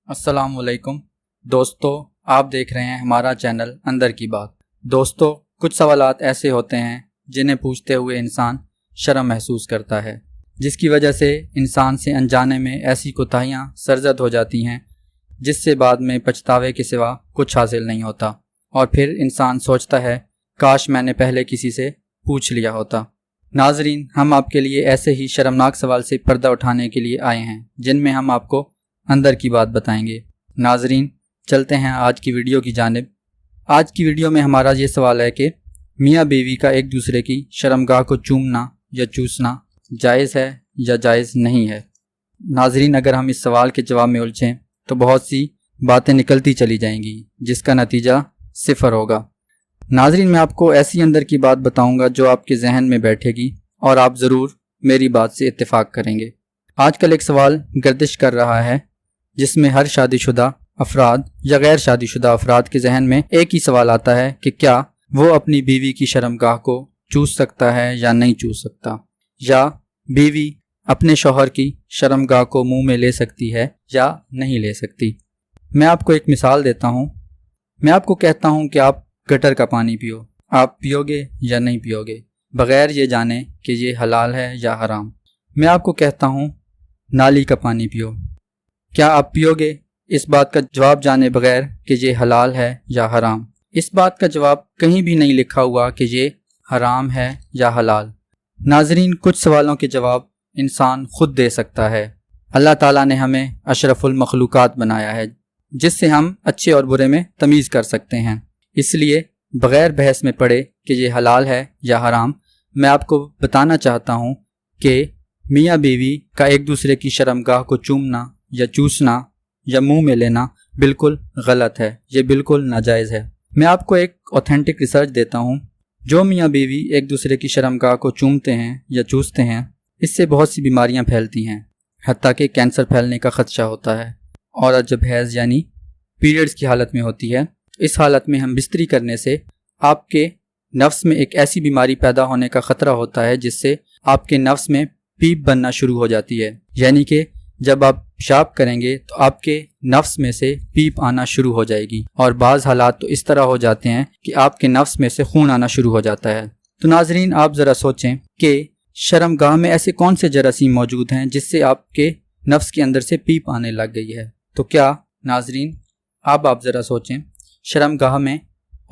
अस्सलाम वालेकुम दोस्तों, आप देख रहे हैं हमारा चैनल अंदर की बात। दोस्तों, कुछ सवालात ऐसे होते हैं जिन्हें पूछते हुए इंसान शर्म महसूस करता है, जिसकी वजह से इंसान से अनजाने में ऐसी कोताहियाँ सरजद हो जाती हैं जिससे बाद में पछतावे के सिवा कुछ हासिल नहीं होता और फिर इंसान सोचता है काश मैंने पहले किसी से पूछ लिया होता। नाजरीन, हम आपके लिए ऐसे ही शर्मनाक सवाल से पर्दा उठाने के लिए आए हैं जिनमें हम आपको अंदर की बात बताएंगे। नाजरीन, चलते हैं आज की वीडियो की जानिब। आज की वीडियो में हमारा ये सवाल है कि मियाँ बीवी का एक दूसरे की शर्मगाह को चूमना या चूसना जायज़ है या जायज़ नहीं है। नाजरीन, अगर हम इस सवाल के जवाब में उलझें तो बहुत सी बातें निकलती चली जाएंगी जिसका नतीजा सिफर होगा। नाजरीन, मैं आपको ऐसी अंदर की बात बताऊंगा जो आपके जहन में बैठेगी और आप ज़रूर मेरी बात से इत्तेफाक करेंगे। आजकल एक सवाल गर्दिश कर रहा है जिसमें हर शादीशुदा अफराद या गैर शादीशुदा अफराद के जहन में एक ही सवाल आता है कि क्या वो अपनी बीवी की शर्मगाह को चूस सकता है या नहीं चूस सकता, या बीवी अपने शौहर की शर्मगाह को मुंह में ले सकती है या नहीं ले सकती। मैं आपको एक मिसाल देता हूँ। मैं आपको कहता हूँ कि आप गटर का पानी पियो, आप पियोगे या नहीं पियोगे बग़ैर ये जाने कि ये हलाल है या हराम। मैं आपको कहता हूँ नाली का पानी पियो, क्या आप पियोगे इस बात का जवाब जाने बगैर कि ये हलाल है या हराम। इस बात का जवाब कहीं भी नहीं लिखा हुआ कि ये हराम है या हलाल। नाजरीन, कुछ सवालों के जवाब इंसान खुद दे सकता है। अल्लाह ताला ने हमें अशरफुल मखलूकात बनाया है जिससे हम अच्छे और बुरे में तमीज़ कर सकते हैं। इसलिए बग़ैर बहस में पड़े कि ये हलाल है या हराम, मैं आपको बताना चाहता हूँ कि मियाँ बीवी का एक दूसरे की शर्मगाह को चूमना या चूसना या मुंह में लेना बिल्कुल गलत है, ये बिल्कुल नाजायज़ है। मैं आपको एक ऑथेंटिक रिसर्च देता हूँ। जो मियाँ बीवी एक दूसरे की शर्मगाह को चूमते हैं या चूसते हैं, इससे बहुत सी बीमारियाँ फैलती हैं, हत्ता कि कैंसर फैलने का ख़दशा होता है। औरत जब हैज़ यानी पीरियड्स की हालत में होती है, इस हालत में हम बिस्तरी करने से आपके नफ्स में एक ऐसी बीमारी पैदा होने का ख़तरा होता है जिससे आपके नफ्स में पीप बनना शुरू हो जाती है। यानी कि जब आप पेशाब करेंगे तो आपके नफ्स में से पीप आना शुरू हो जाएगी और बाज़ हालात तो इस तरह हो जाते हैं कि आपके नफ्स में से खून आना शुरू हो जाता है। तो नाजरीन, आप ज़रा सोचें कि शर्मगाह में ऐसे कौन से जरासीम मौजूद हैं जिससे आपके नफ्स के अंदर से पीप आने लग गई है। तो क्या नाजरीन, आप ज़रा सोचें, शर्मगाह में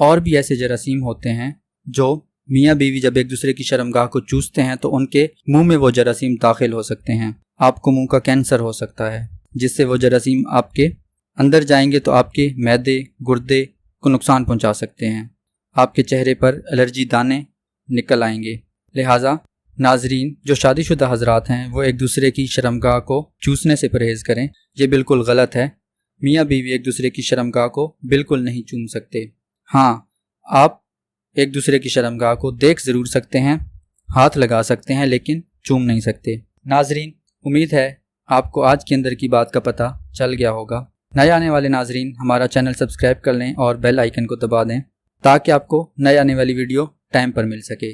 और भी ऐसे जरासीम होते हैं जो मियाँ बीवी जब एक दूसरे की शर्मगाह को चूसते हैं तो उनके मुंह में वो जरासीम दाखिल हो सकते हैं। आपको मुंह का कैंसर हो सकता है जिससे वो जरासीम आपके अंदर जाएंगे तो आपके मैदे गुर्दे को नुकसान पहुंचा सकते हैं। आपके चेहरे पर एलर्जी दाने निकल आएंगे। लिहाजा नाजरीन, जो शादीशुदा हजरात हैं वो एक दूसरे की शर्मगाह को चूसने से परहेज़ करें, ये बिल्कुल गलत है। मियाँ बीवी एक दूसरे की शर्मगाह को बिल्कुल नहीं चूम सकते। हाँ, आप एक दूसरे की शर्मगाह को देख ज़रूर सकते हैं, हाथ लगा सकते हैं, लेकिन चूम नहीं सकते। नाजरीन, उम्मीद है आपको आज के अंदर की बात का पता चल गया होगा। नए आने वाले नाजरीन हमारा चैनल सब्सक्राइब कर लें और बेल आइकन को दबा दें ताकि आपको नए आने वाली वीडियो टाइम पर मिल सके।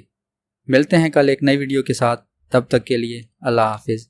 मिलते हैं कल एक नई वीडियो के साथ, तब तक के लिए अल्लाह हाफिज़।